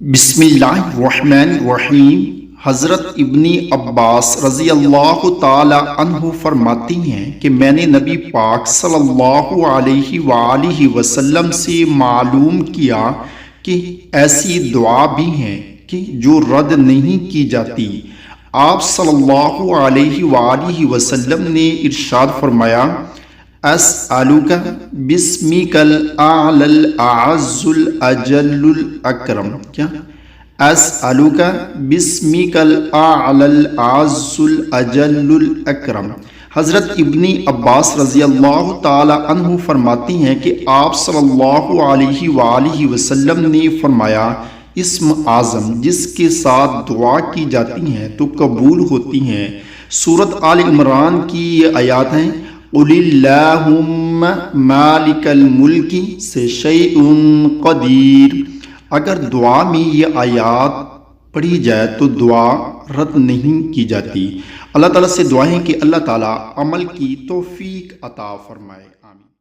بسم اللہ الرحمن الرحیم۔ حضرت ابن عباس رضی اللہ تعالی عنہ فرماتی ہیں کہ میں نے نبی پاک صلی اللہ علیہ وآلہ وسلم سے معلوم کیا کہ ایسی دعا بھی ہیں کہ جو رد نہیں کی جاتی۔ آپ صلی اللہ علیہ وآلہ وسلم نے ارشاد فرمایا، اسألک بسمک الاعلی الاعز الاجل الاکرم۔ کیا؟ اسألک بسمک الاعلی الاعز الاجل الاکرم۔ حضرت ابن عباس رضی اللہ تعالی عنہ فرماتی ہیں کہ آپ صلی اللہ علیہ وآلہ وسلم نے فرمایا، اسم اعظم جس کے ساتھ دعا کی جاتی ہیں تو قبول ہوتی ہیں۔ سورۃ آل عمران کی یہ آیات ہیں، قُلِ اللَّهُمَّ مَالِكَ الْمُلْكِ سے شَيْءٌ قدیر۔ اگر دعا میں یہ آیات پڑھی جائے تو دعا رد نہیں کی جاتی۔ اللہ تعالیٰ سے دعائیں کہ اللہ تعالیٰ عمل کی توفیق عطا فرمائے۔ آمین۔